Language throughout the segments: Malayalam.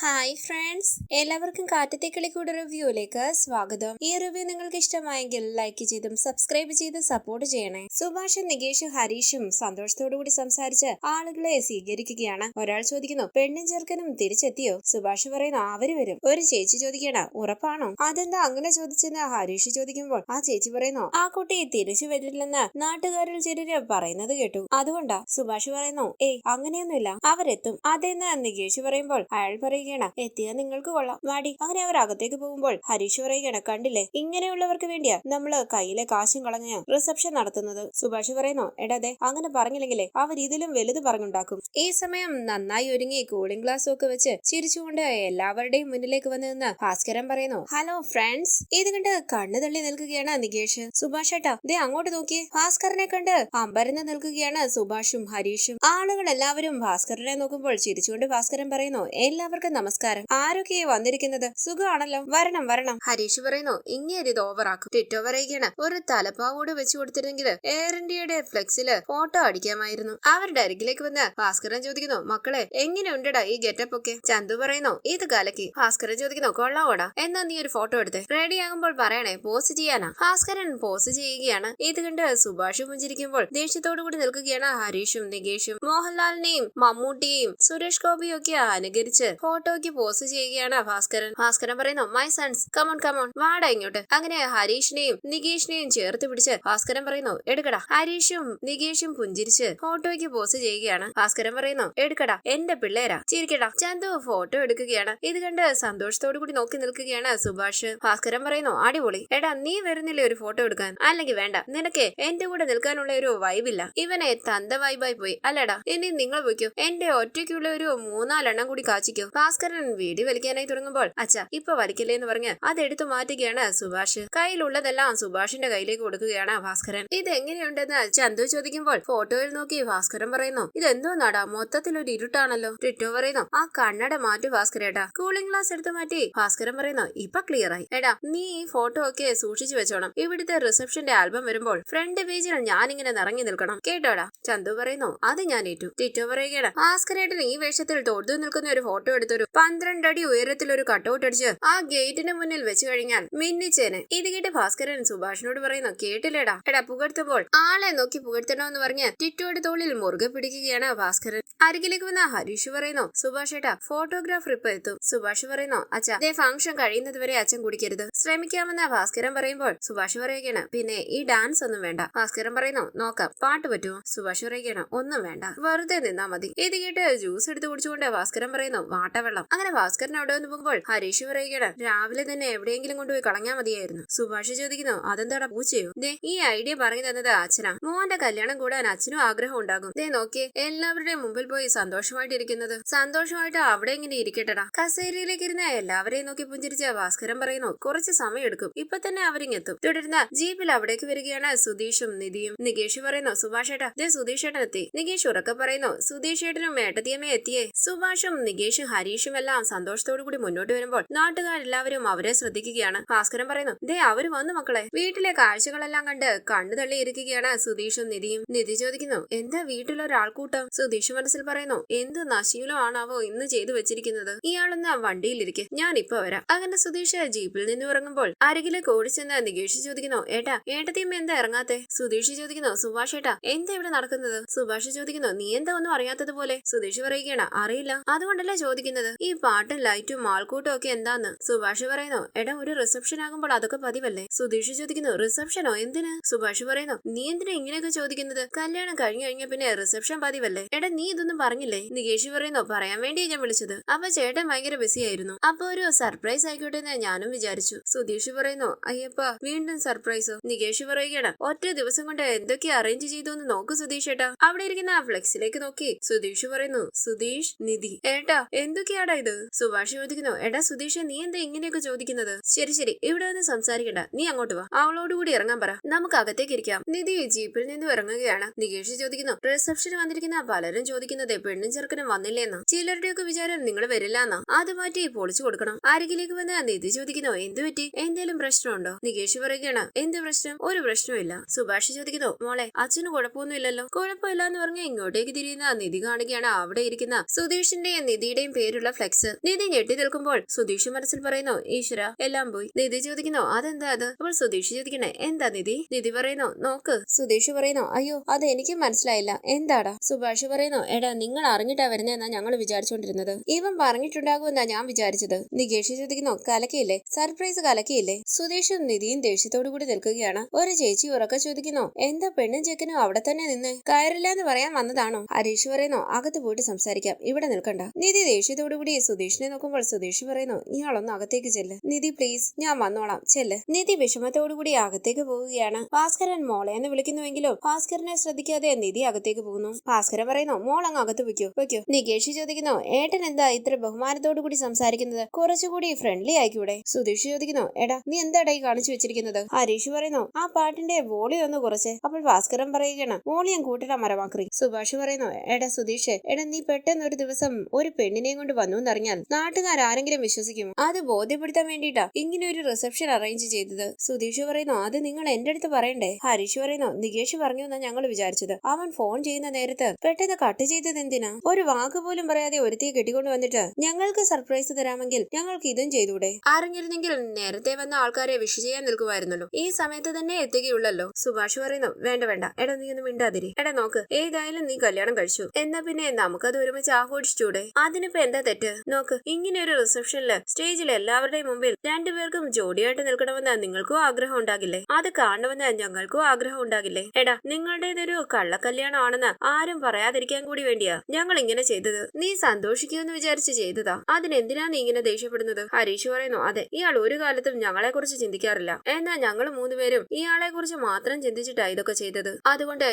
ഹായ് ഫ്രണ്ട്സ്, എല്ലാവർക്കും കാറ്റത്തെ കളിക്കൂടെ റിവ്യൂയിലേക്ക് സ്വാഗതം. ഈ റിവ്യൂ നിങ്ങൾക്ക് ഇഷ്ടമായെങ്കിൽ ലൈക്ക് ചെയ്തും സബ്സ്ക്രൈബ് ചെയ്ത് സപ്പോർട്ട് ചെയ്യണേ. സുഭാഷും നികേഷും ഹരീഷും സന്തോഷത്തോടുകൂടി സംസാരിച്ച് ആളുകളെ സ്വീകരിക്കുകയാണ്. ഒരാൾ ചോദിക്കുന്നു, പെണ്ണും ചെറുക്കനും തിരിച്ചെത്തിയോ? സുഭാഷ് പറയുന്നു, അവര് വരും. ഒരു ചേച്ചി ചോദിക്കണം, ഉറപ്പാണോ? അതെന്താ അങ്ങനെ ചോദിച്ചെന്ന് ഹരീഷ് ചോദിക്കുമ്പോൾ ആ ചേച്ചി പറയുന്നു, ആ കുട്ടി തിരിച്ചു വരില്ലെന്ന് നാട്ടുകാരിൽ ചിലര് പറയുന്നത് കേട്ടു, അതുകൊണ്ടാ. സുഭാഷ് പറയുന്നു, ഏയ് അങ്ങനെയൊന്നുമില്ല, അവരെത്തും. അതെന്ന് നികേഷ് പറയുമ്പോൾ അയാൾ പറയുക, എത്തിയാ നിങ്ങൾക്ക് കൊള്ളാം, വാടി. അങ്ങനെ അവർ അകത്തേക്ക് പോകുമ്പോൾ ഹരീഷ് പറയുകയാണ്, കണ്ടില്ലേ, ഇങ്ങനെയുള്ളവർക്ക് വേണ്ടിയാ നമ്മള് കയ്യിലെ കാശും കളഞ്ഞ റിസപ്ഷൻ നടത്തുന്നത്. സുഭാഷ് പറയുന്നു, എടാതെ അങ്ങനെ പറഞ്ഞില്ലെങ്കിലേ അവർ ഇതിലും വലുത് പറഞ്ഞുണ്ടാക്കും. ഈ സമയം നന്നായി ഒരുങ്ങി കൂളിംഗ് ഗ്ലാസ് ഒക്കെ വെച്ച് ചിരിച്ചുകൊണ്ട് എല്ലാവരുടെയും മുന്നിലേക്ക് വന്ന് നിന്ന് ഭാസ്കരൻ പറയുന്നു, ഹലോ ഫ്രണ്ട്സ്. ഇത് കണ്ട് കണ്ണു തള്ളി നിൽക്കുകയാണ് നികേഷ്. സുഭാഷ് ഏട്ടാ, ദേ അങ്ങോട്ട് നോക്കിയേ. ഭാസ്കരനെ കണ്ട് അമ്പരന്ന് നിൽക്കുകയാണ് സുഭാഷും ഹരീഷും. ആളുകൾ എല്ലാവരും ഭാസ്കരനെ നോക്കുമ്പോൾ ചിരിച്ചുകൊണ്ട് ഭാസ്കരൻ പറയുന്നു, എല്ലാവർക്കും നമസ്കാരം. ആരൊക്കെയാ വന്നിരിക്കുന്നത്? സുഖമാണല്ലോ, വരണം വരണം. ഹരീഷ് പറയുന്നു, ഇങ്ങനെ ഇത് ഓവറാക്കും. ടിറ്റോ പറയുകയാണ്, ഒരു തലപ്പാവോട് വെച്ചു കൊടുത്തിരുന്നെങ്കിൽ എയർ ഇന്ത്യയുടെ ഫ്ലെക്സില് ഫോട്ടോ അടിക്കാമായിരുന്നു. അവരുടെ അരികിലേക്ക് വന്ന് ഭാസ്കരൻ ചോദിക്കുന്നു, മക്കളെ എങ്ങനെയുണ്ടടാ ഈ ഗെറ്റപ്പ് ഒക്കെ? ചന്തു പറയുന്നു, ഇത് കലക്കി. ഭാസ്കരൻ ചോദിക്കുന്നു, കൊള്ളാവോടാ, എന്നാ നീ ഒരു ഫോട്ടോ എടുത്തേ, റെഡി ആകുമ്പോൾ പറയണേ, പോസ്റ്റ് ചെയ്യാനാ. ഭാസ്കരൻ പോസ്റ്റ് ചെയ്യുകയാണ്. ഇത് കണ്ട് സുഭാഷ് പുഞ്ചിരിക്കുമ്പോൾ ദേഷ്യത്തോടു കൂടി നിൽക്കുകയാണ് ഹരീഷും നികേഷും. മോഹൻലാലിനെയും മമ്മൂട്ടിയെയും സുരേഷ് ഗോപിയും ഒക്കെ അനുകരിച്ച് ഫോട്ടോയ്ക്ക് പോസ്റ്റ് ചെയ്യുകയാണ് ഭാസ്കരൻ. ഭാസ്കരൻ പറയുന്നു, മൈ സൺസ്, കമോൺ കമോൺ, വാടാ ഇങ്ങോട്ട്. അങ്ങനെ ഹരീഷിനെയും നികേഷിനെയും ചേർത്ത് പിടിച്ച് ഭാസ്കരൻ പറയുന്നു, എടുക്കടാ. ഹരീഷും നികേഷും പുഞ്ചിരിച്ച് ഫോട്ടോയ്ക്ക് പോസ്റ്റ് ചെയ്യുകയാണ്. ഭാസ്കരൻ പറയുന്നു, എടുക്കടാ, എന്റെ പിള്ളേരാ, ചിരിക്കടാ. ചന്തു ഫോട്ടോ എടുക്കുകയാണ്. ഇത് കണ്ട് സന്തോഷത്തോടു കൂടി നോക്കി നിൽക്കുകയാണ് സുഭാഷ്. ഭാസ്കരൻ പറയുന്നു, അടിപൊളി. എടാ, നീ വരുന്നില്ലേ ഒരു ഫോട്ടോ എടുക്കാൻ? അല്ലെങ്കിൽ വേണ്ട, നിനക്ക് എന്റെ കൂടെ നിൽക്കാനുള്ള ഒരു വൈബില്ല. ഇവനെ തന്ത വൈബായി പോയി അല്ലടാ. ഇനി നിങ്ങൾ പോയിക്കോ, എന്റെ ഒറ്റയ്ക്കുള്ള ഒരു 3-4 കൂടി കാച്ചിക്കോ. ഭാസ്കരൻ വീടി വലിക്കാനായി തുടങ്ങുമ്പോൾ അച്ഛാ ഇപ്പൊ വലിക്കല്ലേ എന്ന് പറഞ്ഞ് അതെടുത്തു മാറ്റുകയാണ് സുഭാഷ്. കയ്യിലുള്ളതെല്ലാം സുഭാഷിന്റെ കയ്യിലേക്ക് കൊടുക്കുകയാണ് ഭാസ്കരൻ. ഇത് എങ്ങനെയുണ്ടെന്ന് ചന്തു ചോദിക്കുമ്പോൾ ഫോട്ടോയിൽ നോക്കി ഭാസ്കരൻ പറയുന്നു, ഇതെന്തോ നാടാ, മൊത്തത്തിലൊരു ഇരുട്ടാണല്ലോ. ടിറ്റോ പറയുന്നു, ആ കണ്ണട മാറ്റു ഭാസ്കരേട്ടാ. കൂളിംഗ് ഗ്ലാസ് എടുത്തു മാറ്റി ഭാസ്കരൻ പറയുന്നു, ഇപ്പൊ ക്ലിയർ ആയി. എടാ, നീ ഈ ഫോട്ടോ ഒക്കെ സൂക്ഷിച്ചു വെച്ചോണം. ഇവിടുത്തെ റിസപ്ഷന്റെ ആൽബം വരുമ്പോൾ ഫ്രണ്ട് പേജിൽ ഞാനിങ്ങനെ നിറങ്ങി നിൽക്കണം, കേട്ടോടാ. ചന്തു പറയുന്നു, അത് ഞാൻ ഏറ്റു. ടിറ്റോ പറയുകയാണ്, ഭാസ്കരേട്ടൻ ഈ വേഷത്തിൽ തൊടുത്തു നിൽക്കുന്ന ഒരു ഫോട്ടോ എടുത്തൊരു 12 അടി ഉയരത്തിൽ ഒരു കട്ടൗട്ട് അടിച്ച് ആ ഗേറ്റിന് മുന്നിൽ വെച്ച് കഴിഞ്ഞാൽ മിന്നിച്ചേനെ. ഇത് കേട്ട് ഭാസ്കരൻ സുഭാഷിനോട് പറയുന്നു, കേട്ടില്ലേടാ. എടാ, പുകഴ്ത്തുമ്പോൾ ആളെ നോക്കി പുകഴ്ത്തണമെന്ന് പറഞ്ഞ് ടിറ്റോയുടെ തോളിൽ മുറുകെ പിടിക്കുകയാണ് ഭാസ്കരൻ. അരികിലേക്ക് വന്ന ഹരീഷ് പറയുന്നു, സുഭാഷ് ഏട്ടാ, ഫോട്ടോഗ്രാഫർ ഇപ്പൊ എത്തും. സുഭാഷ് പറയുന്നു, അച്ഛാ ദേ ഫംഗ്ഷൻ കഴിയുന്നത് വരെ അച്ഛൻ കുടിക്കരുത്, ശ്രമിക്കാമെന്ന് ഭാസ്കരൻ പറയുമ്പോൾ സുഭാഷ് പറയുകയാണ്, പിന്നെ ഈ ഡാൻസ് ഒന്നും വേണ്ട. ഭാസ്കരൻ പറയുന്നു, നോക്കാം, പാട്ട് പറ്റുമോ? സുഭാഷ് പറയുകയാണ്, ഒന്നും വേണ്ട, വെറുതെ നിന്നാ മതി. ഇത് കേട്ട് ജ്യൂസ് എടുത്ത് കുടിച്ചുകൊണ്ട് ഭാസ്കരൻ പറയുന്നു, വാട്ടവെള്ളം. അങ്ങനെ ഭാസ്കരൻ അവിടെ വന്ന് പോകുമ്പോൾ ഹരീഷ് പറയുകയാണ്, രാവിലെ തന്നെ എവിടെയെങ്കിലും കൊണ്ടുപോയി കളഞ്ഞാൽ മതിയായിരുന്നു. സുഭാഷ് ചോദിക്കുന്നു, അതെന്താടാ പൂച്ചയോ? ദേ ഈ ഐഡിയ പറഞ്ഞു തന്നത് അച്ഛനാ. മോന്റെ കല്യാണം കൂടാൻ അച്ഛനും ആഗ്രഹം ഉണ്ടാകും. ദേ നോക്കിയേ, എല്ലാവരുടെയും മുമ്പിൽ പോയി സന്തോഷമായിട്ടിരിക്കുന്നത്. സന്തോഷമായിട്ട് അവിടെ ഇങ്ങനെ ഇരിക്കട്ടടാ. കസേരയിലേക്ക് ഇരുന്ന എല്ലാവരെയും നോക്കി പുഞ്ചിരിച്ച ഭാസ്കരൻ പറയുന്നു, കുറച്ച് സമയം എടുക്കും, ഇപ്പൊ തന്നെ അവരിങ്ങെത്തും. തുടരുന്ന ജീപ്പിൽ അവിടേക്ക് വരികയാണ് സുധീഷും നിധിയും. നികേഷ് പറയുന്നു, സുഭാഷ് ഏട്ടാ, ദേ സുധീഷ് ഏട്ടൻ എത്തി. നികേഷ് ഉറക്കെ പറയുന്നു, സുധീഷ് ഏട്ടനും ഏട്ടത്തിയമ്മ എത്തിയേ. സുഭാഷും നികേഷും ഹരീഷും എല്ലാം സന്തോഷത്തോടു കൂടി മുന്നോട്ട് വരുമ്പോൾ നാട്ടുകാരെല്ലാവരും അവരെ ശ്രദ്ധിക്കുകയാണ്. ഭാസ്കരൻ പറയുന്നു, ദേ അവര് വന്നു മക്കളെ. വീട്ടിലെ കാഴ്ചകളെല്ലാം കണ്ട് കണ്ണു തള്ളിയിരിക്കുകയാണ് സുധീഷും നിധിയും. നിധി ചോദിക്കുന്നു, എന്താ വീട്ടിലൊരാൾക്കൂട്ടം? സുധീഷ് മനസ്സിൽ പറയുന്നു, എന്ത് നശീലമാണാവോ ഇന്ന് ചെയ്തു വെച്ചിരിക്കുന്നത്. ഇയാളൊന്ന് വണ്ടിയിലിരിക്കെ, ഞാൻ ഇപ്പൊ വരാം. അങ്ങനെ സുധീഷ് ജീപ്പിൽ നിന്ന് ഇറങ്ങുമ്പോൾ അരികിലേക്ക് ഓടിച്ചെന്ന് നികേഷ് ചോദിക്കുന്നു, ഏട്ടാ, ഏട്ടത്തിയമ്മ എന്താ ഇറങ്ങാത്തെ? സുധീഷ് ചോദിക്കുന്നു, സുഭാഷ് ഏട്ടാ, എന്താ ഇവിടെ നടക്കുന്നത്? സുഭാഷ് ചോദിക്കുന്നു, നീ എന്താ ഒന്നും അറിയാത്തതുപോലെ? സുധീഷ് പറയുകയാണ്, അറിയില്ല, അതുകൊണ്ടല്ലേ ചോദിക്കുന്നത്. ഈ പാട്ടും ലൈറ്റും ആൾക്കൂട്ടും ഒക്കെ എന്താന്ന്? സുഭാഷ് പറയുന്നു, എടാ, ഒരു റിസപ്ഷൻ ആകുമ്പോൾ അതൊക്കെ പതിവല്ലേ? സുധീഷ് ചോദിക്കുന്നു, റിസപ്ഷനോ? എന്തിന്? സുഭാഷ് പറയുന്നു, നീ എന്തിനാ ഇങ്ങനെയൊക്കെ ചോദിക്കുന്നത്? കല്യാണം കഴിഞ്ഞ പിന്നെ റിസപ്ഷൻ പതിവല്ലേ? എടാ, നീ ഇതൊന്നും പറഞ്ഞില്ലേ? നികേഷ് പറയുന്നു, പറയാൻ വേണ്ടിയാ ഞാൻ വിളിച്ചത്. അപ്പൊ ചേട്ടൻ ഭയങ്കര ബിസി ആയിരുന്നു, അപ്പൊ ഒരു സർപ്രൈസ് ആയിക്കോട്ടെ എന്ന് ഞാനും വിചാരിച്ചു. സുധീഷ് പറയുന്നു, അയ്യപ്പ, വീണ്ടും സർപ്രൈസോ? നികേഷ് പറയുകയാണ്, ഒറ്റ ദിവസം കൊണ്ട് എന്തൊക്കെ അറേഞ്ച് ചെയ്തു എന്ന് നോക്ക് സുധീഷ് ഏട്ടാ. അവിടെ ഇരിക്കുന്ന ആ ഫ്ലെക്സിലേക്ക് നോക്കി സുധീഷ് പറയുന്നു, സുധീഷ്, നിധി. ഏട്ടാ, എന്തൊക്കെയാടാ ഇത്? സുഭാഷ് ചോദിക്കുന്നു, എടാ സുധീഷ്, നീ എന്താ ഇങ്ങനെയൊക്കെ ചോദിക്കുന്നത്? ശരി ശരി, ഇവിടെ ഒന്ന് സംസാരിക്കണ്ട, നീ അങ്ങോട്ട് വാ, അവളോടുകൂടി ഇറങ്ങാൻ പറ, നമുക്ക് അകത്തേക്ക് ഇരിക്കാം. നിധി ജീപ്പിൽ നിന്നും ഇറങ്ങുകയാണ്. നികേഷ് ചോദിക്കുന്നു, റിസപ്ഷന് വന്നിരിക്കുന്ന പലരും ചോദിക്കുന്നത് പെണ്ണും ചെറുക്കനും വന്നില്ലേന്നാ. ചിലരുടെയൊക്കെ വിചാരം നിങ്ങൾ വരില്ലാന്നാ. അത് മാറ്റി പൊളിച്ചു കൊടുക്കണം. അരികിലേക്ക് വന്ന് നിധി ചോദിക്കുന്നു, എന്തു പറ്റി? എന്തേലും പ്രശ്നമുണ്ടോ? നികേഷ് പറയുകയാണ്, എന്ത് പ്രശ്നം? ഒരു പ്രശ്നമില്ല. സുഭാഷ് ചോദിക്കുന്നു, മോളെ, അച്ഛന് കുഴപ്പമൊന്നുമില്ലല്ലോ? കുഴപ്പമില്ല എന്ന് പറഞ്ഞ് ഇങ്ങോട്ടേക്ക് തിരിയുന്ന നിധി കാണുകയാണ് അവിടെ ഇരിക്കുന്ന സുധീഷിന്റെയും നിധിയുടെയും പേരുള്ള ആയിട്ടുള്ള ഫ്ലെക്സ്. നിധി ഞെട്ടി നിൽക്കുമ്പോൾ സുധീഷ് മനസ്സിൽ പറയുന്നു, ഈശ്വര എല്ലാം പോയി. നിധി ചോദിക്കുന്നു, അതെന്താ അത്? അപ്പോൾ സുധീഷ് ചോദിക്കണേ, എന്താ നിധി? നിധി പറയുന്നു, നോക്ക്. സുധീഷ് പറയുന്നു, അയ്യോ അത് എനിക്ക് മനസ്സിലായില്ല, എന്താടാ? സുഭാഷ് പറയുന്നു, എടാ നിങ്ങൾ അറിഞ്ഞിട്ടാ വരുന്നതെന്നാ ഞങ്ങൾ വിചാരിച്ചോണ്ടിരുന്നത്. ഇവൻ പറഞ്ഞിട്ടുണ്ടാകുമെന്നാ ഞാൻ വിചാരിച്ചത്. നികേഷ് ചോദിക്കുന്നു, കലക്കിയില്ലേ? സർപ്രൈസ് കലക്കിയില്ലേ? സുധീഷും നിധിയും ദേഷ്യത്തോടു കൂടി നിൽക്കുകയാണ്. ഒരു ചേച്ചി ഉറക്കെ ചോദിക്കുന്നു, എന്താ പെണ്ണും ചെക്കനും അവിടെ തന്നെ നിന്ന് കയറില്ല എന്ന് പറയാൻ വന്നതാണോ? ഹരീഷ് പറയുന്നു, അകത്ത് പോയിട്ട് സംസാരിക്കാം, ഇവിടെ നിൽക്കണ്ട. നിധി ദേഷ്യത്തോടുകൂടി സുധീഷിനെ നോക്കുമ്പോൾ സുധീഷ് പറയുന്നു, ഇയാളൊന്ന് അകത്തേക്ക് ചെല്ല്. നിധി പ്ലീസ്, ഞാൻ വന്നോളാം, ചെല്ല്. നിധി വിഷമത്തോടുകൂടി അകത്തേക്ക് പോവുകയാണ്. ഭാസ്കരൻ മോളെ എന്ന് വിളിക്കുന്നുവെങ്കിലും ഭാസ്കരനെ ശ്രദ്ധിക്കാതെ നിധി അകത്തേക്ക് പോകുന്നു. ഭാസ്കരൻ പറയുന്നു, മോൾ അങ്ങ് അകത്ത് വെക്കോ. നികേഷ് ചോദിക്കുന്നു, ഏട്ടൻ എന്താ ഇത്ര ബഹുമാനത്തോടു കൂടി സംസാരിക്കുന്നത്? കുറച്ചുകൂടി ഫ്രണ്ട്ലി ആയിക്കൂടെ? സുധീഷ് ചോദിക്കുന്നു, എടാ നീ എന്താടാ ഈ കാണിച്ചു വെച്ചിരിക്കുന്നത്? ഹരീഷ് പറയുന്നു, ആ പാട്ടിന്റെ വോളിയം ഒന്ന് കുറച്ച്. അപ്പോൾ ഭാസ്കരൻ പറയുകയാണ്, വോളിയം കൂട്ടടാ മരമാക്രി. സുഭാഷ് പറയുന്നു, എടാ സുധീഷ്, എടാ നീ പെട്ടെന്ന് ഒരു ദിവസം ഒരു പെണ്ണിനെയും കൊണ്ട് വന്നു എന്നറിഞ്ഞാൽ നാട്ടുകാരെങ്കിലും വിശ്വസിക്കുമോ? അത് ബോധ്യപ്പെടുത്താൻ വേണ്ടിയിട്ടാ ഇങ്ങനെ ഒരു റിസപ്ഷൻ അറേഞ്ച് ചെയ്തത്. സുധീഷ് പറയുന്നു, അത് നിങ്ങൾ എന്റെ അടുത്ത് പറയണ്ടേ? ഹരീഷ് പറയുന്നു, നികേഷ് പറഞ്ഞു എന്നാ ഞങ്ങൾ വിചാരിച്ചത്. അവൻ ഫോൺ ചെയ്യുന്ന നേരത്ത് പെട്ടെന്ന് കട്ട് ചെയ്തത് എന്തിനാ? ഒരു വാക്ക് പോലും പറയാതെ ഒരുത്തിയെ കെട്ടിക്കൊണ്ട് വന്നിട്ട് ഞങ്ങൾക്ക് സർപ്രൈസ് തരാമെങ്കിൽ ഞങ്ങൾക്ക് ഇതും ചെയ്തൂടെ? അറിഞ്ഞിരുന്നെങ്കിൽ നേരത്തെ വന്ന ആൾക്കാരെ വിഷ് ചെയ്യാൻ നിൽക്കുമായിരുന്നല്ലോ. ഈ സമയത്ത് തന്നെ എത്തുകയുള്ളല്ലോ. സുഭാഷ് പറയുന്നു, വേണ്ട വേണ്ട, എടാ നീ ഒന്നും മിണ്ടാതിരി. എടാ നോക്ക്, ഏതായാലും നീ കല്യാണം കഴിച്ചു, എന്നാ പിന്നെ നമുക്കത് ഒരുമിച്ച് ആഘോഷിച്ചൂടെ? അതിനിപ്പോ എന്താ തെറ്റ്? നോക്ക്, ഇങ്ങനെ ഒരു റിസപ്ഷനില് സ്റ്റേജിൽ എല്ലാവരുടെയും മുമ്പിൽ രണ്ടുപേർക്കും ജോഡിയായിട്ട് നിൽക്കണമെന്ന് നിങ്ങൾക്കും ആഗ്രഹം ഉണ്ടാകില്ലേ? അത് കാണണമെന്ന് ഞങ്ങൾക്കും ആഗ്രഹം ഉണ്ടാകില്ലേ? എടാ നിങ്ങളുടേതൊരു കള്ളക്കല്യാണമാണെന്ന് ആരും പറയാതിരിക്കാൻ കൂടി വേണ്ടിയാ ഞങ്ങൾ ഇങ്ങനെ ചെയ്തത്. നീ സന്തോഷിക്കുമെന്ന് വിചാരിച്ച് ചെയ്തതാ. അതിനെന്തിനാ നീ ഇങ്ങനെ ദേഷ്യപ്പെടുന്നത്? ഹരീഷ് പറയുന്നു, അതെ, ഇയാൾ ഒരു കാലത്തും ഞങ്ങളെ കുറിച്ച് ചിന്തിക്കാറില്ല. എന്നാ ഞങ്ങൾ മൂന്നുപേരും ഇയാളെ കുറിച്ച് മാത്രം ചിന്തിച്ചിട്ടാ ഇതൊക്കെ ചെയ്തത്. അതുകൊണ്ട്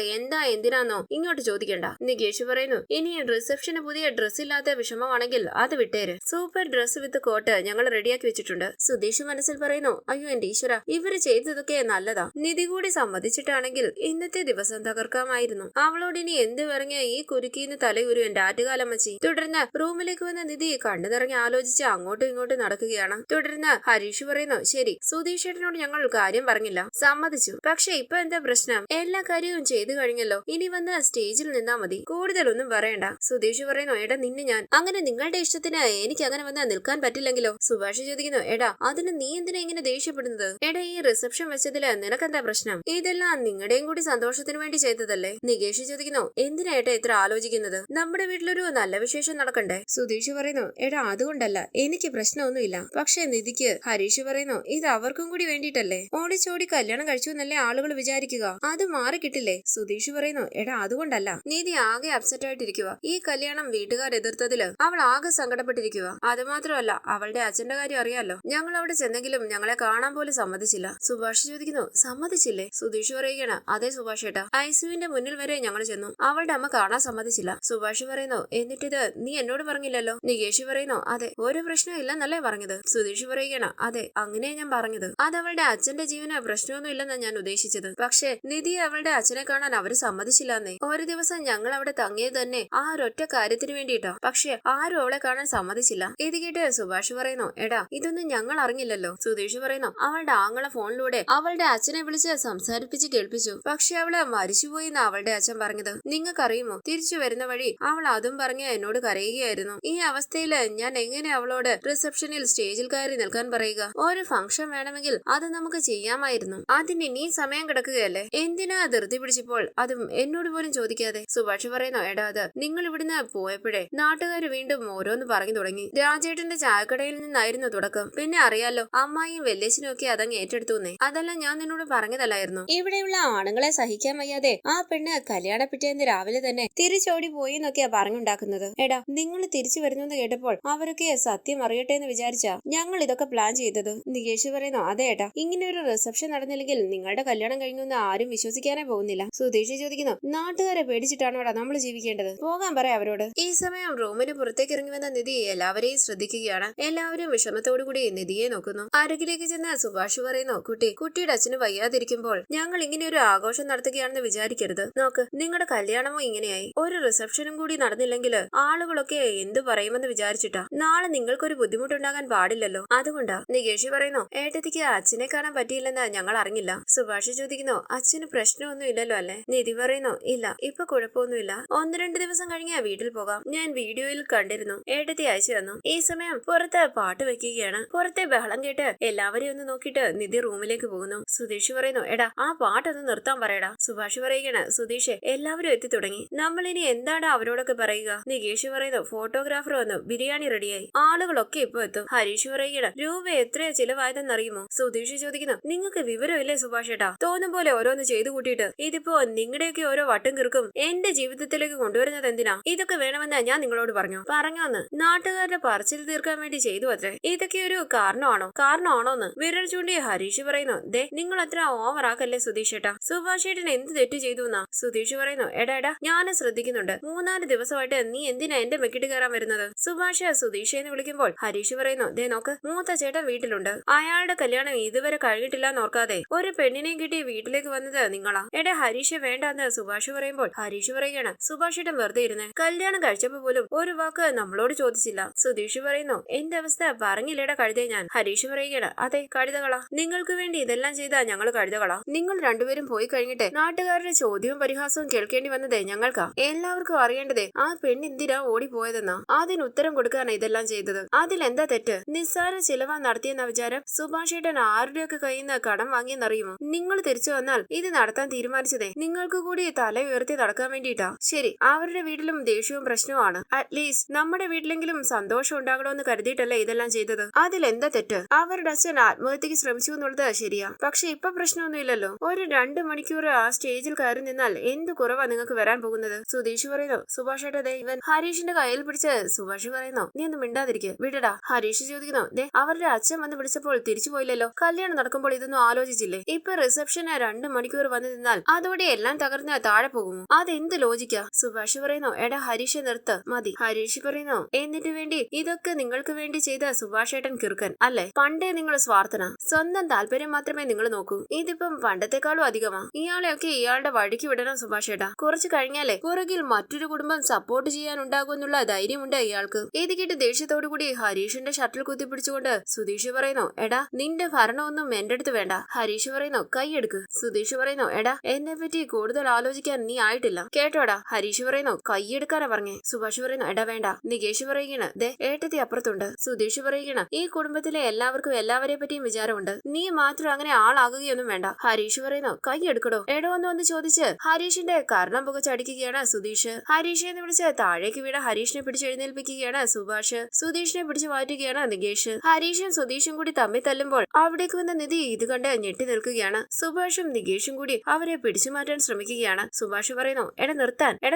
എന്തിനാന്നോ ഇങ്ങോട്ട് ചോദിക്കണ്ട. നികേഷ് പറയുന്നു, ഇനി റിസപ്ഷന് പുതിയ ഡ്രസ് ഇല്ലാത്ത വിഷമമാണെങ്കിൽ അത് വിട്ടേര്. സൂപ്പർ ഡ്രസ് വിത്ത് കോട്ട് ഞങ്ങൾ റെഡിയാക്കി വെച്ചിട്ടുണ്ട്. സുധീഷ് മനസ്സിൽ പറയുന്നു, അയ്യോ എന്റെ ഈശ്വര, ഇവര് ചെയ്തതൊക്കെ നല്ലതാ. നിധി കൂടി സമ്മതിച്ചിട്ടാണെങ്കിൽ ഇന്നത്തെ ദിവസം തകർക്കാമായിരുന്നു. അവളോട് ഇനി എന്ത് പറഞ്ഞ ഈ കുരുക്കിന്ന് തലയുരു എന്റെ ആറ്റുകാലമ്മച്ചി. തുടർന്ന് റൂമിലേക്ക് വന്ന നിധി കണ്ണു നിറങ്ങി ആലോചിച്ച് അങ്ങോട്ടും ഇങ്ങോട്ടും നടക്കുകയാണ്. തുടർന്ന് ഹരീഷ് പറയുന്നു, ശരി, സുധീഷ് ഏട്ടനോട് ഞങ്ങൾ കാര്യം പറഞ്ഞില്ല, സമ്മതിച്ചു. പക്ഷെ ഇപ്പൊ എന്താ പ്രശ്നം? എല്ലാ കാര്യവും ചെയ്തു കഴിഞ്ഞല്ലോ, ഇനി വന്ന് സ്റ്റേജിൽ നിന്നാ മതി, കൂടുതലൊന്നും പറയണ്ട. സുധീഷ് പറയുന്നു, എടാ നിന്നെ ഞാൻ അങ്ങനെ നിങ്ങളുടെ ഇഷ്ടത്തിന് എനിക്ക് അങ്ങനെ വന്ന് നിൽക്കാൻ പറ്റില്ലെങ്കിലോ? സുഭാഷ് ചോദിക്കുന്നു, എടാ അതിന് നീ എന്തിനാ ഇങ്ങനെ ദേഷ്യപ്പെടുന്നത്? എടാ ഈ റിസപ്ഷൻ വെച്ചതില് നിനക്കെന്താ പ്രശ്നം? ഇതെല്ലാം നിങ്ങളുടെയും കൂടി സന്തോഷത്തിന് വേണ്ടി ചെയ്തതല്ലേ? നികേഷ് ചോദിക്കുന്നു, എന്തിനാ ഏട്ടാ ഇത്ര ആലോചിക്കുന്നത്? നമ്മുടെ വീട്ടിലൊരു നല്ല വിശേഷം നടക്കണ്ടേ? സുധീഷ് പറയുന്നു, എടാ അതുകൊണ്ടല്ല, എനിക്ക് പ്രശ്നമൊന്നുമില്ല. പക്ഷെ നിധിക്ക്. ഹരീഷ് പറയുന്നു, ഇത് അവർക്കും കൂടി വേണ്ടിയിട്ടല്ലേ? ഓടിച്ചോടി കല്യാണം കഴിച്ചു എന്നല്ലേ ആളുകൾ വിചാരിക്കുക? അത് മാറിക്കിട്ടില്ലേ? സുധീഷ് പറയുന്നു, എടാ അതുകൊണ്ടല്ല. നിധി ആകെ അപ്സെറ്റ് ആയിട്ടിരിക്കുക. ഈ കല്യാണം വീട്ടുകാർ എതിർത്തതില് അവൾ ആകെ സങ്കടപ്പെട്ടിരിക്കുക. അത് മാത്രമല്ല, അവളുടെ അച്ഛന്റെ കാര്യം അറിയാലോ. ഞങ്ങൾ അവിടെ ചെന്നെങ്കിലും ഞങ്ങളെ കാണാൻ പോലും സമ്മതിച്ചില്ല. സുഭാഷ് ചോദിക്കുന്നു, സമ്മതിച്ചില്ലേ? സുധീഷ് പറയുകയാണ്, അതെ സുഭാഷ് ഏട്ടാ, ഐസുവിന്റെ മുന്നിൽ വരെ ഞങ്ങൾ ചെന്നു, അവളുടെ അമ്മ കാണാൻ സമ്മതിച്ചില്ല. സുഭാഷ് പറയുന്നു, എന്നിട്ടിത് നീ എന്നോട് പറഞ്ഞില്ലല്ലോ? നികേഷ് പറയുന്നു, അതെ, ഒരു പ്രശ്നം ഇല്ലെന്നല്ലേ പറഞ്ഞത്? സുധീഷ് പറയുകയാണ്, അതെ, അങ്ങനെ ഞാൻ പറഞ്ഞത്. അത് അവളുടെ അച്ഛന്റെ ജീവന് പ്രശ്നമൊന്നും ഇല്ലെന്നാണ് ഞാൻ ഉദ്ദേശിച്ചത്. പക്ഷെ നിധി അവളുടെ അച്ഛനെ കാണാൻ അവര് സമ്മതിച്ചില്ലെന്നേ. ഒരു ദിവസം ഞങ്ങൾ അവിടെ തങ്ങിയത് തന്നെ ആ ഒരൊറ്റ കാര്യത്തിന് വേണ്ടിയിട്ടാ. പക്ഷെ ആരും അവളെ കാണാൻ സമ്മതിച്ചില്ല. ഇത് കേട്ട് സുഭാഷ് പറയുന്നു, എടാ ഇതൊന്നും ഞങ്ങൾ അറിഞ്ഞില്ലല്ലോ. സുധീഷ് പറയുന്നു, അവളുടെ ആങ്ങളെ ഫോണിലൂടെ അവളുടെ അച്ഛനെ വിളിച്ച് സംസാരിപ്പിച്ച് കേൾപ്പിച്ചു. പക്ഷെ അവള് മരിച്ചുപോയി എന്നാ അവളുടെ അച്ഛൻ പറഞ്ഞത്. നിങ്ങൾക്കറിയുമോ, തിരിച്ചു വരുന്ന വഴി അവൾ അതും പറഞ്ഞ് എന്നോട് കരയുകയായിരുന്നു. ഈ അവസ്ഥയില് ഞാൻ എങ്ങനെ അവളോട് റിസപ്ഷനിൽ സ്റ്റേജിൽ കയറി നിൽക്കാൻ പറയുക? ഒരു ഫംഗ്ഷൻ വേണമെങ്കിൽ അത് നമുക്ക് ചെയ്യാമായിരുന്നു. അതിന് നീ സമയം കിടക്കുകയല്ലേ? എന്തിനാ ധൃതി പിടിച്ചപ്പോൾ, അതും എന്നോട് പോലും ചോദിക്കാതെ? സുഭാഷ് പറയുന്നു, എടാ അത് നിങ്ങൾ ഇവിടുന്ന് പോയപ്പോഴേ നാട്ടുകാർ വീണ്ടും ഓരോന്ന് പറഞ്ഞു തുടങ്ങി. രാജേട്ടന്റെ ചായക്കടയിൽ നിന്നായിരുന്നു തുടക്കം. പിന്നെ അറിയാലോ, അമ്മായിയും വെല്ലേശനും ഒക്കെ അതങ്ങ് ഏറ്റെടുത്തുന്നേ. അതെല്ലാം ഞാൻ നിന്നോട് പറഞ്ഞതല്ലായിരുന്നു? ഇവിടെയുള്ള ആണുങ്ങളെ സഹിക്കാൻ വയ്യാതെ ആ പെണ്ണ് കല്യാണ പിറ്റേന്ന് രാവിലെ തന്നെ തിരിച്ചോടി പോയി എന്നൊക്കെയാ പറഞ്ഞുണ്ടാക്കുന്നത്. എടാ നിങ്ങൾ തിരിച്ചു വരുന്നു കേട്ടപ്പോൾ അവരൊക്കെ സത്യം അറിയട്ടെ എന്ന് വിചാരിച്ചാ ഞങ്ങൾ ഇതൊക്കെ പ്ലാൻ ചെയ്തത്. നികേഷ് പറയുന്നു, അതെ ഏട്ടാ, ഇങ്ങനെ ഒരു റിസപ്ഷൻ നടന്നില്ലെങ്കിൽ നിങ്ങളുടെ കല്യാണം കഴിഞ്ഞൊന്നും ആരും വിശ്വസിക്കാനേ പോകുന്നില്ല. സുധീഷ് ചോദിക്കുന്നു, നാട്ടുകാരെ പേടിച്ചിട്ടാണോടാ നമ്മൾ ജീവിക്കേണ്ടത്? പോകാൻ പറയാം അവരോട്. ഈ സമയം റൂമിന് പുറത്തേക്ക് ഇറങ്ങി വന്ന നിധി എല്ലാവരെയും ശ്രദ്ധിക്കുകയാണ്. എല്ലാവരും വിഷമത്തോടുകൂടി നിധിയെ നോക്കുന്നു. അരകിലേക്ക് ചെന്ന് സുഭാഷ് പറയുന്നു, കുട്ടിയുടെ അച്ഛന് വയ്യാതിരിക്കുമ്പോൾ ഞങ്ങൾ ഇങ്ങനെ ഒരു ആഘോഷം നടത്തുകയാണെന്ന് വിചാരിക്കരുത്. നോക്ക്, നിങ്ങളുടെ കല്യാണമോ ഇങ്ങനെയായി. ഒരു റിസപ്ഷനും കൂടി നടന്നില്ലെങ്കിൽ ആളുകളൊക്കെ എന്തു പറയുമെന്ന് വിചാരിച്ചിട്ടാ. നാളെ നിങ്ങൾക്കൊരു ബുദ്ധിമുട്ടുണ്ടാകാൻ പാടില്ലല്ലോ, അതുകൊണ്ടാ. നികേഷ് പറയുന്നു, ഏട്ടത്തിക്ക് അച്ഛനെ കാണാൻ പറ്റിയില്ലെന്ന് ഞങ്ങൾ അറിഞ്ഞില്ല. സുഭാഷ് ചോദിക്കുന്നു, അച്ഛന് പ്രശ്നമൊന്നും ഇല്ലല്ലോ അല്ലേ? നിധി പറയുന്നു, ഇല്ല, ഇപ്പൊ കുഴപ്പമൊന്നുമില്ല. 1-2 ദിവസം കഴിഞ്ഞാ വീട്ടിൽ പോകാം. ഞാൻ വീഡിയോയിൽ കണ്ടിരുന്നു തന്നു. ഏട്ടത്തി അയച്ചു തന്നു. ഈ സമയം പുറത്ത് പാട്ട് വെക്കുകയാണ്. പുറത്തെ ബഹളം കേട്ട് എല്ലാവരെയും ഒന്ന് നോക്കിയിട്ട് നിധി റൂമിലേക്ക് പോകുന്നു. സുധീഷ് പറയുന്നു, എടാ ആ പാട്ടൊന്ന് നിർത്താൻ പറയടാ. സുഭാഷ് പറയുകയാണ്, സുധീഷ് എല്ലാവരും എത്തി തുടങ്ങി, നമ്മൾ ഇനി എന്താണ് അവരോടൊക്കെ പറയുക? നികേഷ് പറയുന്നു, ഫോട്ടോഗ്രാഫർ വന്നു, ബിരിയാണി റെഡിയായി, ആളുകളൊക്കെ ഇപ്പൊ എത്തും. ഹരീഷ് പറയുകയാണ്, രൂപ എത്രയാ ചിലവായതെന്നറിയുമോ? സുധീഷ് ചോദിക്കുന്നു, നിങ്ങൾക്ക് വിവരമില്ലേ സുഭാഷ് ഏട്ടാ? തോന്നും പോലെ ഓരോന്ന് ചെയ്തു കൂട്ടിയിട്ട് ഇതിപ്പോ നിങ്ങളുടെയൊക്കെ ഓരോ വട്ടം കിറുക്കും എന്റെ ജീവിതത്തിലേക്ക് കൊണ്ടുവരുന്നത് എന്തിനാ? ഇതൊക്കെ വേണമെന്ന് ഞാൻ നിങ്ങളോട് പറഞ്ഞോന്ന് നാട്ടുകാരുടെ പറച്ചിൽ തീർക്കാൻ വേണ്ടി ചെയ്തു അത്രേ. ഇതൊക്കെ ഒരു കാരണമാണോന്ന് വിരൽ ചൂണ്ടി ഹരീഷ് പറയുന്നു, ദേ നിങ്ങൾ അത്ര ഓവറാക്കല്ലേ സുധീഷ് ഏട്ടാ. സുഭാഷ് ഏട്ടൻ എന്ത് തെറ്റ് ചെയ്തു എന്നാ? സുധീഷ് പറയുന്നു, എടാ ഞാനും ശ്രദ്ധിക്കുന്നുണ്ട്, 3-4 ദിവസമായിട്ട് നീ എന്തിനാ എന്റെ മെക്കിട്ട് കയറാൻ വരുന്നത്? സുഭാഷ് സുധീഷ് എന്ന് വിളിക്കുമ്പോൾ ഹരീഷ് പറയുന്നു, ദേ നോക്ക്, മൂത്ത ചേട്ടൻ വീട്ടിലുണ്ട്, അയാളുടെ കല്യാണം ഇതുവരെ കഴിഞ്ഞിട്ടില്ല നോക്കാതെ ഒരു പെണ്ണിനെയും കിട്ടി വീട്ടിലേക്ക് വന്നത് നിങ്ങളാ. എടാ ഹരീഷ് വേണ്ടെന്ന് സുഭാഷ് പറയുമ്പോൾ ഹരീഷ് പറയുകയാണ്, സുഭാഷ് ഏട്ടൻ വെറുതെ ഇരുന്ന് കല്യാണം കഴിച്ചപ്പോ പോലും ഒരു വാക്ക് നമ്മളോട് ചോദിച്ചില്ല. സുധീഷ് പറയുന്നു, എന്റെ അവസ്ഥ പറഞ്ഞില്ലേടാ കഴുതേ ഞാൻ. ഹരീഷ് പറയുകയാണ്, അതെ കഴുതകളാ, നിങ്ങൾക്ക് വേണ്ടി ഇതെല്ലാം ചെയ്താ ഞങ്ങൾ കഴുതകളാ. നിങ്ങൾ രണ്ടുപേരും പോയി കഴിഞ്ഞിട്ട് നാട്ടുകാരുടെ ചോദ്യവും പരിഹാസവും കേൾക്കേണ്ടി വന്നതേ ഞങ്ങൾക്കാ. എല്ലാവർക്കും അറിയേണ്ടതേ ആ പെണ്ണെന്തിനാ ഓടിപ്പോയതെന്നാ. അതിന് ഉത്തരം കൊടുക്കാനാ ഇതെല്ലാം ചെയ്തത്. അതിലെന്താ തെറ്റ്? നിസ്സാര ചിലവാ നടത്തിയെന്ന വിചാരം സുഭാഷ് ഏട്ടൻ ആരുടെയൊക്കെ കയ്യിൽ നിന്ന് കടം വാങ്ങിയെന്നറിയുമോ? നിങ്ങൾ തിരിച്ചു വന്നാൽ ഇത് നടത്താൻ തീരുമാനിച്ചതേ നിങ്ങൾക്ക് കൂടി തല ഉയർത്തി നടക്കാൻ വേണ്ടിയിട്ടാ. ശരി, അവരുടെ വീട്ടിലും ദേഷ്യവും പ്രശ്നവുമാണ്, അറ്റ്ലീസ്റ്റ് നമ്മുടെ വീട്ടിലെങ്കിലും സന്തോഷം ഉണ്ടാകണമെന്ന് കരുതിയിട്ടല്ലേ ഇതെല്ലാം ചെയ്തത്. അതിലെന്താ തെറ്റ്? അവരുടെ അച്ഛൻ ആത്മഹത്യക്ക് ശ്രമിച്ചു എന്നുള്ളത് ശരിയാ, പക്ഷെ ഇപ്പൊ പ്രശ്നമൊന്നുമില്ലല്ലോ. ഒരു 2 മണിക്കൂർ ആ സ്റ്റേജിൽ കയറി നിന്നാൽ എന്ത് കുറവാ നിങ്ങൾക്ക് വരാൻ പോകുന്നത്? സുധീഷ് പറയുന്നു, സുഭാഷ് ഏട്ടാ ഇവൻ ഹരീഷിന്റെ കയ്യിൽ പിടിച്ച് സുഭാഷ് പറയുന്നു, നീ ഒന്ന് മിണ്ടാതിരിക്കുക, വിടടാ. ഹരീഷ് ചോദിക്കുന്നു, ദേ അവരുടെ അച്ഛൻ വന്ന് വിളിച്ചപ്പോൾ തിരിച്ചു പോയില്ലല്ലോ, കല്യാണം നടക്കുമ്പോൾ ഇതൊന്നും ആലോചിച്ചില്ലേ? ഇപ്പൊ റിസപ്ഷന് 2 മണിക്കൂർ വന്നു നിന്നാൽ അതോടെ എല്ലാം തകർന്ന് താഴെ പോകുമോ? അതെന്ത് ലോജിക്കാ? സുഭാഷ് പറയുന്നു, എടാ ഹരീഷ് നിർത്ത്, മതി. ഹരീഷ് പറയുന്നു, എന്നിട്ട് വേണ്ടി ഇതൊക്കെ നിങ്ങൾക്ക് വേണ്ടി ചെയ്ത സുഭാഷ് ഏട്ടൻ കിറുക്കൻ അല്ലേ? പണ്ടേ നിങ്ങൾ സ്വാർത്ഥന, സ്വന്തം താല്പര്യം മാത്രമേ നിങ്ങൾ നോക്കൂ. ഇതിപ്പം പണ്ടത്തെക്കാളും അധികമാ. ഇയാളെയൊക്കെ ഇയാളുടെ വഴിക്ക് വിടണം സുഭാഷ് ഏട്ടാ. കുറച്ചു കഴിഞ്ഞാലേ പുറകിൽ മറ്റൊരു കുടുംബം സപ്പോർട്ട് ചെയ്യാനുണ്ടാകുമെന്നുള്ള ധൈര്യമുണ്ട് ഇയാൾക്ക്. ഇത് കേട്ട് ദേഷ്യത്തോടു കൂടി ഹരീഷിന്റെ ഷർട്ടിൽ കുത്തിപ്പിടിച്ചുകൊണ്ട് സുധീഷ് പറയുന്നു, എടാ നിന്റെ ഭരണമൊന്നും എന്റെ അടുത്ത് വേണ്ട. ഹരീഷ് പറയുന്നു, കൈയെടുക്ക്. സുധീഷ് പറയുന്നു, എടാ എന്നെ പറ്റി കൂടുതൽ ആലോചിക്കാൻ നീ ആയിട്ടില്ല കേട്ടോടാ. ഹരീഷ് പറയുന്നു, കൈയെടുക്കാനാ പറഞ്ഞേ. സുഭാഷ് പറയുന്നു, എടാ വേണ്ട. നികേഷ് പറയുകയാണ്, ദേ ഏട്ടത്തി അപ്പുറത്തുണ്ട്. സുധീഷ് പറയുകയാണ്, ഈ കുടുംബത്തിലെ എല്ലാവർക്കും എല്ലാവരെ പറ്റിയും വിചാരമുണ്ട്, നീ മാത്രം അങ്ങനെ ആളാകുകയൊന്നും വേണ്ട. ഹരീഷ് പറയുന്നു, കൈയെടുക്കടോ. എടോ ഒന്ന് ചോദിച്ച് ഹരീഷിന്റെ കർണം പുകച്ചടിക്കുകയാണ് സുധീഷ്. ഹരീഷ് എന്ന് വിളിച്ച് താഴേക്ക് വീണ ഹരീഷിനെ പിടിച്ചെഴുന്നേൽപ്പിക്കുകയാണ് സുഭാഷ്. സുധീഷിനെ പിടിച്ചു മാറ്റുകയാണ് നികേഷ്. ഹരീഷും സുധീഷും കൂടി തമ്മിൽ തല്ലുമ്പോൾ അവിടേക്ക് വന്ന നിധി ഇത് കണ്ട് ഞെട്ടി നിൽക്കുകയാണ്. സുഭാഷും നികേഷും കൂടി അവരെ പിടിച്ചു മാറ്റാൻ ശ്രമിക്കുകയാണ്. സുഭാഷ് പറയുന്നു, എടാ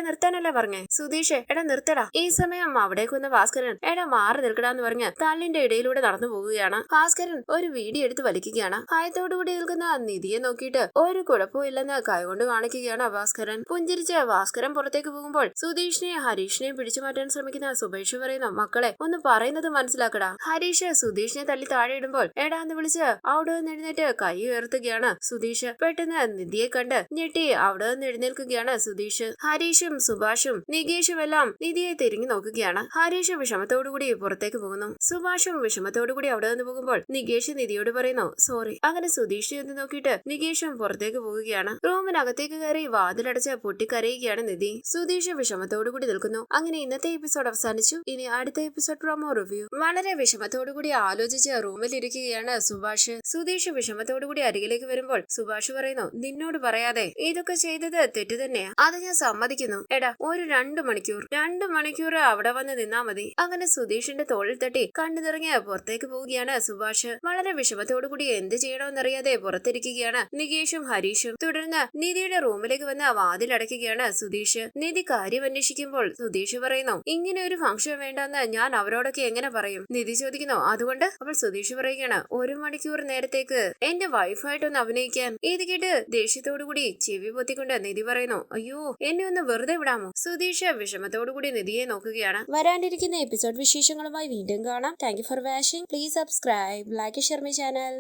നിർത്താനല്ലേ പറഞ്ഞേ? സുധീഷ്, എടാ നിർത്തടാ. ഈ സമയം അവിടേക്ക് വന്ന ഭാസ്കരൻ, എടാ മാറി നിൽക്കടാന്ന് പറഞ്ഞ് തല്ലിന്റെ ഇടയിലൂടെ നടന്നു പോവുകയാണ്. ഭാസ്കരൻ ഒരു വീഡിയോ എടുത്ത് വലിക്കുകയാണ്. ഭയത്തോടുകൂടി നിൽക്കുന്ന നിധിയെ നോക്കിയിട്ട് ഒരു കുഴപ്പമില്ലെന്ന് കൈകൊണ്ട് കാണിക്കുകയാണ് ഭാസ്കരൻ. പുഞ്ചിരിച്ച് ഭാസ്കരൻ പുറത്തേക്ക് പോകുമ്പോൾ സുധീഷിനെയും ഹരീഷിനെയും പിടിച്ചു മാറ്റാൻ ശ്രമിക്കുന്ന സുഭേഷ് പറയുന്നു, മക്കളെ ഒന്ന് പറയുന്നത് മനസ്സിലാക്കടാ. ഹരീഷ് സുധീഷിനെ തല്ലി താഴെ ഇടുമ്പോൾ എടാന്ന് വിളിച്ച് അവിടെ നിന്ന് എഴുന്നേറ്റ് കൈ ഉയർത്തുകയാണ് സുധീഷ്. പെട്ടെന്ന് നിധിയെ കണ്ട് ഞെട്ടി അവിടെ നിന്ന് എഴുന്നേൽക്കുകയാണ് സുധീഷ്. ഹരീഷും സുഭാഷും നികേഷും എല്ലാം നിധിയെ തിരിഞ്ഞു നോക്കുകയാണ്. ഹരീഷ് വിഷമത്തോടുകൂടി പുറത്തേക്ക് പോകുന്നു. സുഭാഷും വിഷമത്തോടുകൂടി അവിടെ നിന്ന് പോകുമ്പോൾ നികേഷ് നിധിയോട് പറയുന്നു, സോറി. അങ്ങനെ സുധീഷിനെ ഒന്ന് നോക്കിയിട്ട് നികേഷും പുറത്തേക്ക് പോവുകയാണ്. റൂമിനകത്തേക്ക് കയറി വാതിലടച്ച് പൊട്ടിക്കരയുകയാണ് നിധി. സുധീഷ് വിഷമത്തോടുകൂടി നിൽക്കുന്നു. അങ്ങനെ ഇന്നത്തെ എപ്പിസോഡ് അവസാനിച്ചു. ഇനി അടുത്ത എപ്പിസോഡ് പ്രൊമോ റിവ്യൂ. വളരെ വിഷമത്തോടുകൂടി ആലോചിച്ച് റൂമിൽ ഇരിക്കുകയാണ് സുഭാഷ്. സുധീഷ് വിഷമത്തോടുകൂടി അരികിലേക്ക് വരുമ്പോൾ സുഭാഷ് പറയുന്നു, നിന്നോട് പറയാതെ ഇതൊക്കെ ചെയ്തത് തെറ്റ് തന്നെയാ, അത് ഞാൻ സമ്മതിക്കുന്നു. എടാ ഒരു 2 മണിക്കൂർ അവിടെ വന്ന് നിന്നാ മതി. അങ്ങനെ സുധീഷിന്റെ തോളിൽ തട്ടി കണ്ണു നിറഞ്ഞ് പുറത്തേക്ക് പോവുകയാണ് സുഭാഷ്. വളരെ വിഷമത്തോടുകൂടി എന്ത് ചെയ്യണമെന്നറിയാതെ പുറത്തിരിക്കുകയാണ് നികേഷും ഹരീഷും. തുടർന്ന് നിധിയുടെ റൂമിലേക്ക് വന്ന് വാതിലടയ്ക്കുകയാണ് സുധീഷ്. നിധി കാര്യം അന്വേഷിക്കുമ്പോൾ സുധീഷ് പറയുന്നു, ഇങ്ങനെ ഒരു ഫംഗ്ഷൻ വേണ്ടെന്ന് ഞാൻ അവരോടൊക്കെ എങ്ങനെ പറയും? നിധി ചോദിക്കുന്നു, അതുകൊണ്ട്? അപ്പോൾ സുധീഷ് പറയുകയാണ്, 1 മണിക്കൂർ നേരത്തേക്ക് എന്റെ വൈഫായിട്ടൊന്ന് അഭിനയിക്കാൻ. ഇത് കേട്ട് ദേഷ്യത്തോടുകൂടി ചെവി പൊത്തിക്കൊണ്ട് നിധി പറയുന്നു, അയ്യോ എന്നെ ഒന്ന് വെറുതെ വിടാമോ? സുധീഷ് വിഷമത്തോടുകൂടി നിധിയെ നോക്കുകയാണ്. വരാനിരിക്കുന്ന എപ്പിസോഡ് വിശേഷങ്ങളുമായി വീണ്ടും കാണാം. Thank you for watching. Please subscribe, like, share my channel.